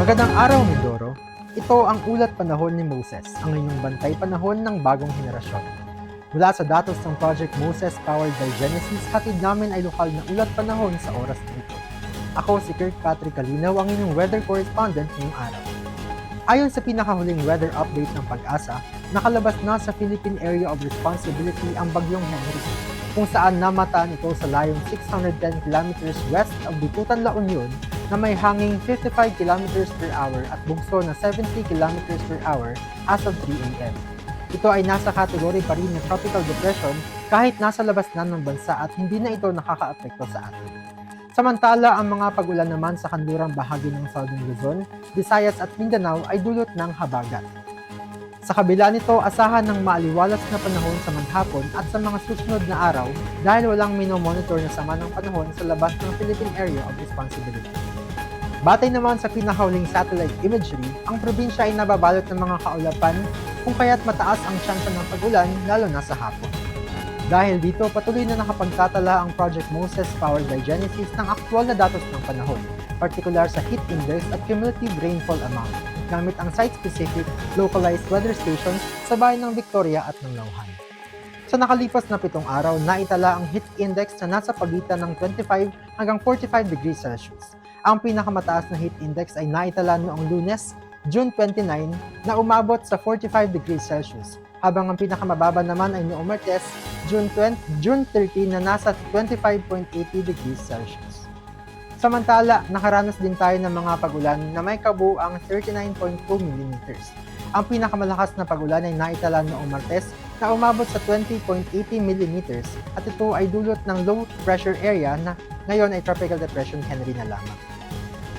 Magandang araw, Mindoro. Ito ang ulat panahon ni Moses, ang inyong bantay panahon ng bagong henerasyon. Mula sa datos ng Project Moses powered by Genesis, hatid namin ay lokal na ulat panahon sa oras na ito. Ako si Kirkpatrick Kalinaw, ang inyong weather correspondent ngayong araw. Ayon sa pinakahuling weather update ng Pag-asa, nakalabas na sa Philippine Area of Responsibility ang bagyong Henry, kung saan namataan ito sa layong 610 kilometers west of Bitutan, La Union, na may hanging 55 km per hour at bugso na 70 km per hour as of 3 a.m. Ito ay nasa kategory pa rin ng tropical depression kahit nasa labas na ng bansa at hindi na ito nakakaapekto sa atin. Samantala, ang mga pag-ulan naman sa kanlurang bahagi ng Southern Luzon, Visayas at Mindanao ay dulot ng habagat. Sa kabila nito, asahan ng maaliwalas na panahon sa maghapon at sa mga susunod na araw dahil walang minomonitor na sama ng panahon sa labas ng Philippine Area of Responsibility. Batay naman sa pinakahuling satellite imagery, ang probinsya ay nababalot ng mga kaulapan kung kaya't mataas ang tsansa ng pag-ulan lalo na sa hapon. Dahil dito, patuloy na nakapagtatala ang Project Moses powered by Genesis ng aktwal na datos ng panahon, partikular sa heat index at cumulative rainfall amount, gamit ang site-specific, localized weather stations sa bayan ng Victoria at ng Lauhan. Sa nakalipas na 7 araw, naitala ang heat index na nasa pagitan ng 25 hanggang 45 degrees Celsius. Ang pinakamataas na heat index ay naitala noong Lunes, June 29, na umabot sa 45 degrees Celsius, habang ang pinakamababa naman ay noong Martes, June 30 na nasa 25.80 degrees Celsius. Samantala, nakaranas din tayo ng mga pag-ulan na may kabuuang 39.2 mm. Ang pinakamalakas na pag-ulan ay naitala noong Martes na umabot sa 20.80 mm at ito ay dulot ng low pressure area na ngayon ay Tropical Depression Henry na lamang.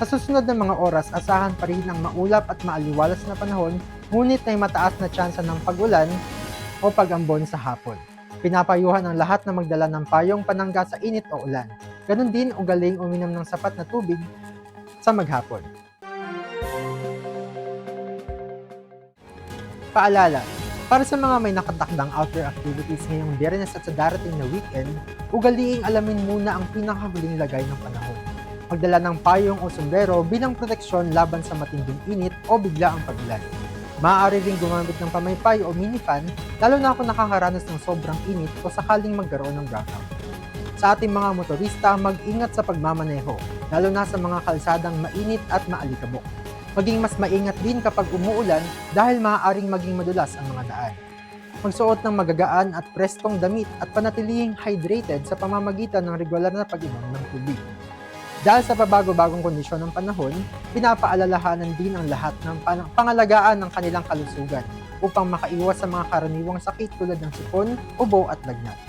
Sa susunod na mga oras, asahan pa rin ang maulap at maaliwalas na panahon, ngunit may mataas na tsansa ng pag-ulan o pag-ambon sa hapon. Pinapayuhan ang lahat na magdala ng payong panangga sa init o ulan. Ganon din ugaling uminom ng sapat na tubig sa maghapon. Paalala, para sa mga may nakatakdang outdoor activities ngayong Biyernes at sa darating na weekend, ugaliing alamin muna ang pinakahuling lagay ng panahon. Magdala ng payong o sombrero bilang proteksyon laban sa matinding init o bigla ang pag-ulan. Maaari ring gumamit ng pamaypay o mini-fan, lalo na kung nakakaranas ng sobrang init o sakaling magkaroon ng brownout. Sa ating mga motorista, mag-ingat sa pagmamaneho, lalo na sa mga kalsadang mainit at maalikabok. Maging mas maingat din kapag umuulan dahil maaaring maging madulas ang mga daan. Magsuot ng magagaan at preskong damit at panatilihing hydrated sa pamamagitan ng regular na pag-inom ng tubig. Dahil sa pabago-bagong kondisyon ng panahon, pinapaalalahanan din ang lahat ng pangalagaan ng kanilang kalusugan upang makaiwas sa mga karaniwang sakit tulad ng sipon, ubo at lagnat.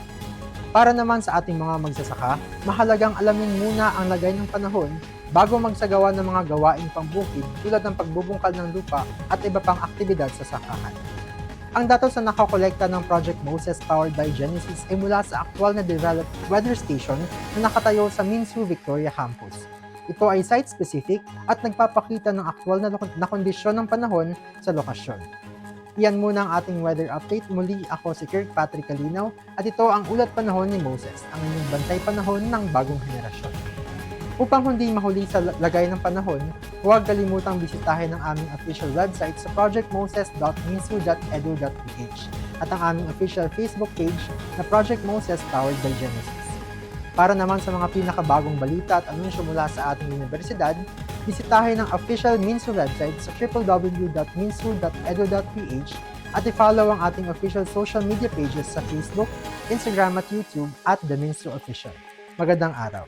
Para naman sa ating mga magsasaka, mahalagang alamin muna ang lagay ng panahon bago magsagawa ng mga gawaing pambukid tulad ng pagbubungkal ng lupa at iba pang aktibidad sa sakahan. Ang datos na nakakolekta ng Project Moses powered by Genesis ay mula sa aktwal na developed weather station na nakatayo sa Minsu Victoria Campus. Ito ay site-specific at nagpapakita ng aktwal na kondisyon ng panahon sa lokasyon. Iyan muna ang ating weather update. Muli ako si Kirkpatrick Kalinaw at ito ang ulat panahon ni Moses, ang inyong bantay panahon ng bagong henerasyon. Upang hindi mahuli sa lagay ng panahon, huwag kalimutang bisitahin ang aming official website sa projectmoses.minsu.edu.ph at ang aming official Facebook page na Project Moses powered by Genesis. Para naman sa mga pinakabagong balita at anunsyo mula sa ating universidad, bisitahin ang official Minsu website sa www.minsu.edu.ph at i-follow ang ating official social media pages sa Facebook, Instagram at YouTube at The Minsu Official. Magandang araw!